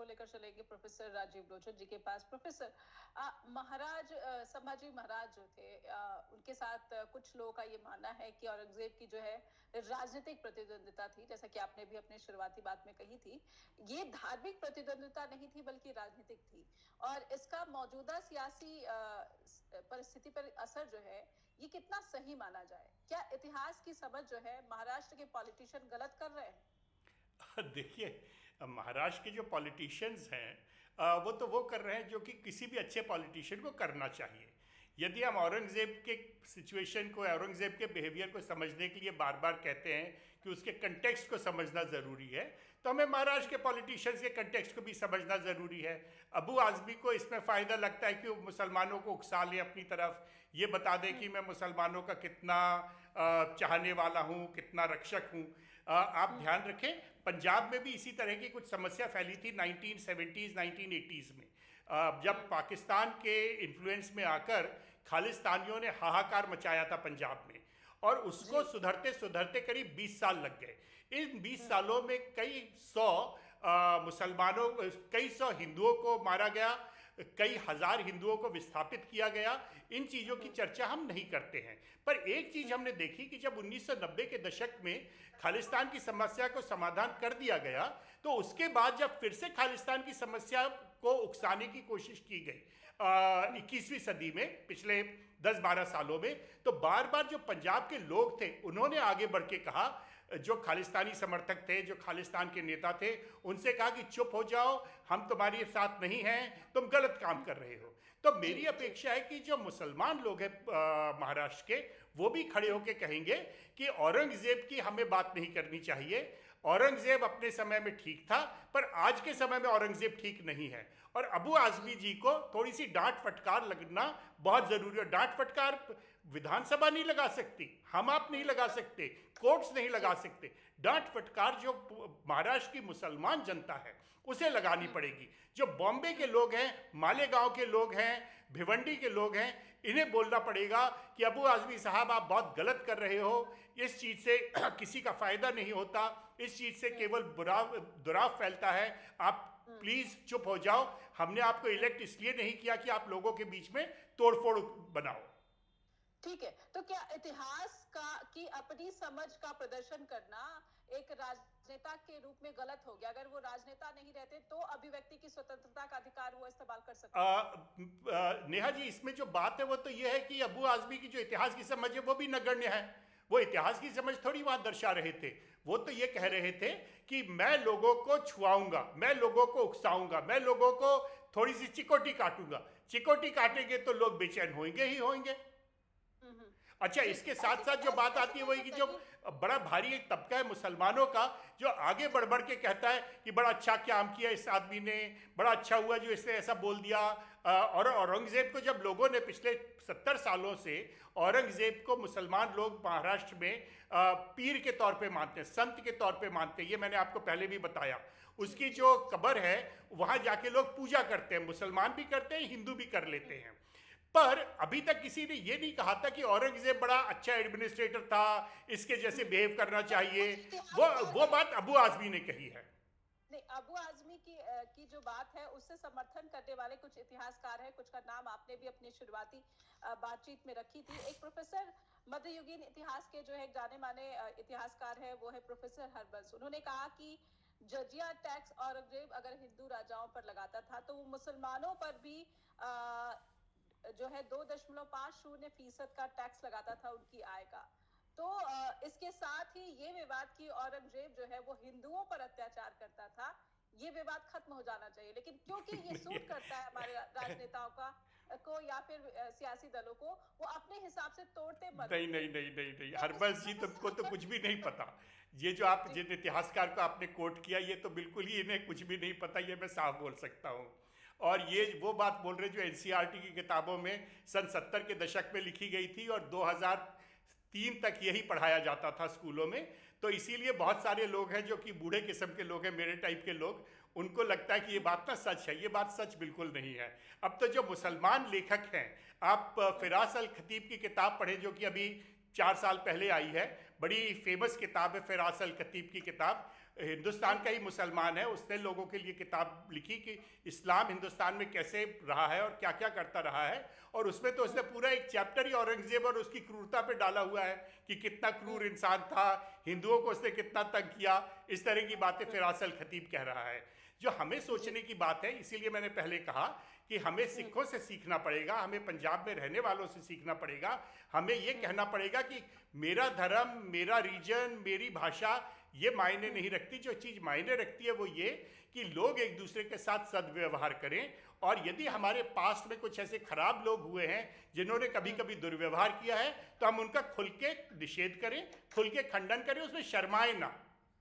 को लेकर चलेंगे प्रोफेसर राजीव लोचन जी के पास। प्रोफेसर, महाराज संभाजी महाराज जो थे, उनके साथ कुछ लोगों का ये मानना है कि औरंगजेब की जो है राजनीतिक प्रतिद्वंदिता थी, जैसा कि आपने भी अपने शुरुआती बात में कही थी। ये धार्मिक प्रतिद्वंदिता नहीं थी बल्कि राजनीतिक थी, और इसका मौजूदा सियासी परिस्थिति पर असर जो है ये कितना सही माना जाए? क्या इतिहास की समझ जो है महाराष्ट्र के पॉलिटिशियन गलत कर रहे हैं? देखिए, महाराष्ट्र के जो पॉलिटिशियंस हैं, वो तो वो कर रहे हैं जो कि किसी भी अच्छे पॉलिटिशियन को करना चाहिए। यदि हम औरंगज़ेब के सिचुएशन को, औरंगज़ेब के बिहेवियर को समझने के लिए बार बार कहते हैं कि उसके कंटेक्स्ट को समझना ज़रूरी है, तो हमें महाराष्ट्र के पॉलिटिशियंस के कंटेक्स्ट को भी समझना ज़रूरी है। अबू आज़मी को इसमें फ़ायदा लगता है कि वो मुसलमानों को उकसा ले अपनी तरफ, ये बता दें कि मैं मुसलमानों का कितना चाहने वाला हूँ, कितना रक्षक हूँ। आप ध्यान रखें, पंजाब में भी इसी तरह की कुछ समस्या फैली थी 1970s 1980s में, जब पाकिस्तान के इन्फ्लुएंस में आकर खालिस्तानियों ने हाहाकार मचाया था पंजाब में, और उसको सुधरते सुधरते करीब 20 साल लग गए। इन 20 सालों में कई सौ मुसलमानों, कई सौ हिंदुओं को मारा गया, कई हजार हिंदुओं को विस्थापित किया गया। इन चीज़ों की चर्चा हम नहीं करते हैं, पर एक चीज़ हमने देखी कि जब 1990 के दशक में खालिस्तान की समस्या को समाधान कर दिया गया, तो उसके बाद जब फिर से खालिस्तान की समस्या को उकसाने की कोशिश की गई 21वीं सदी में, पिछले 10-12 सालों में, तो बार बार जो पंजाब के लोग थे उन्होंने आगे बढ़ के कहा, जो खालिस्तानी समर्थक थे, जो खालिस्तान के नेता थे, उनसे कहा कि चुप हो जाओ, हम तुम्हारे साथ नहीं हैं, तुम गलत काम कर रहे हो। तो मेरी अपेक्षा है कि जो मुसलमान लोग हैं महाराष्ट्र के, वो भी खड़े होकर कहेंगे कि औरंगजेब की हमें बात नहीं करनी चाहिए। औरंगजेब अपने समय में ठीक था, पर आज के समय में औरंगजेब ठीक नहीं है, और अबू आज़मी जी को थोड़ी सी डांट फटकार लगना बहुत ज़रूरी है। डांट फटकार विधानसभा नहीं लगा सकती, हम आप नहीं लगा सकते, कोर्ट्स नहीं लगा सकते। डांट फटकार जो महाराष्ट्र की मुसलमान जनता है उसे लगानी पड़ेगी। जो बॉम्बे के लोग हैं, मालेगांव के लोग हैं, भिवंडी के लोग हैं, इन्हें बोलना पड़ेगा कि अबू आज़मी साहब आप बहुत गलत कर रहे हो, इस चीज़ से किसी का फ़ायदा नहीं होता, इस चीज़ से केवल दुराव फैलता है, आप प्लीज़ चुप हो जाओ। हमने आपको इलेक्ट इसलिए नहीं किया कि आप लोगों के बीच में तोड़फोड़ बनाओ। ठीक है, तो क्या इतिहास का की अपनी समझ का प्रदर्शन करना एक राजनेता के रूप में गलत हो गया? अगर वो राजनेता नहीं रहते तो अभिव्यक्ति की स्वतंत्रता का अधिकार वो इस्तेमाल कर सकते? नेहा जी, इसमें जो बात है वो तो ये है कि अबू आज़मी की जो इतिहास की समझ है वो भी नगण्य है। वो इतिहास की समझ थोड़ी वहां दर्शा रहे थे, वो तो ये कह रहे थे कि मैं लोगों को छुआऊंगा, मैं लोगों को उकसाऊंगा, मैं लोगों को थोड़ी सी चिकोटी काटूंगा। चिकोटी काटेंगे तो लोग बेचैन होंगे ही होंगे। अच्छा, इसके साथ साथ जो बात आती है वही कि जो बड़ा भारी एक तबका है मुसलमानों का, जो आगे बढ़ बढ़ के कहता है कि बड़ा अच्छा काम किया इस आदमी ने, बड़ा अच्छा हुआ जो इसने ऐसा बोल दिया। और औरंगज़ेब को जब लोगों ने पिछले 70 सालों से, औरंगज़ेब को मुसलमान लोग महाराष्ट्र में पीर के तौर पे मानते हैं, संत के तौर पे मानते हैं, ये मैंने आपको पहले भी बताया। उसकी जो कब्र है वहाँ जाके लोग पूजा करते हैं, मुसलमान भी करते हैं, हिंदू भी कर लेते हैं। पर अभी तक किसी ने ये नहीं कहा था कि औरंगजेब बड़ा अच्छा एडमिनिस्ट्रेटर था, इसके जैसे बिहेव करना चाहिए। वो बात अबू आज़मी ने कही है। नहीं, अबू आज़मी की जो बात है उससे समर्थन करने वाले कुछ इतिहासकार हैं, कुछ का नाम आपने भी अपनी शुरुआती बातचीत में रखी थी। एक प्रोफेसर मध्ययुगीन इतिहास के जो है जाने माने इतिहासकार है, वो है प्रोफेसर हरबंस। उन्होंने कहा कि जजिया टैक्स औरंगजेब अगर हिंदू राजाओं पर लगाता था तो वो मुसलमानों पर भी जो है 2.50% का टैक्स लगाता था उनकी आय का। तो इसके साथ ही ये विवाद कि औरंगजेब जो है वो हिंदुओं पर अत्याचार करता था, ये विवाद खत्म हो जाना चाहिए। लेकिन क्योंकि ये सूट करता है हमारे राजनेताओं का को या फिर सियासी दलों को, वो अपने हिसाब से तोड़ते नहीं मरोड़ते नहीं नहीं नहीं नहीं, तो हरबंस जी तुमको तो कुछ भी नहीं पता। ये जो आप जिन इतिहासकार को आपने कोट किया, ये तो बिल्कुल ही इन्हें कुछ भी नहीं पता, ये मैं साफ बोल सकता हूँ। और ये वो बात बोल रहे जो एनसीईआरटी की किताबों में सन 70 के दशक में लिखी गई थी और 2003 तक यही पढ़ाया जाता था स्कूलों में। तो इसीलिए बहुत सारे लोग हैं जो कि बूढ़े किस्म के लोग हैं, मेरे टाइप के लोग, उनको लगता है कि ये बात ना सच है। ये बात सच बिल्कुल नहीं है। अब तो जो मुसलमान लेखक हैं, आप फिरास अल खतीब की किताब पढ़ें जो कि अभी 4 साल पहले आई है, बड़ी फेमस किताब है फिरास अल खतीब की किताब। हिंदुस्तान का ही मुसलमान है, उसने लोगों के लिए किताब लिखी कि इस्लाम हिंदुस्तान में कैसे रहा है और क्या क्या करता रहा है, और उसमें तो उसने पूरा एक चैप्टर ही औरंगजेब और उसकी क्रूरता पे डाला हुआ है कि कितना क्रूर इंसान था, हिंदुओं को उसने कितना तंग किया। इस तरह की बातें फिरास अल खतीब कह रहा है। जो हमें सोचने की बात है, इसीलिए मैंने पहले कहा कि हमें सिखों से सीखना पड़ेगा, हमें पंजाब में रहने वालों से सीखना पड़ेगा। हमें ये कहना पड़ेगा कि मेरा धर्म, मेरा रीजन, मेरी भाषा ये मायने नहीं रखती। जो चीज़ मायने रखती है वो ये कि लोग एक दूसरे के साथ सद्व्यवहार करें, और यदि हमारे पास्ट में कुछ ऐसे खराब लोग हुए हैं जिन्होंने कभी कभी दुर्व्यवहार किया है, तो हम उनका खुल के निषेध करें, खुल के खंडन करें, उसमें शर्माएं ना।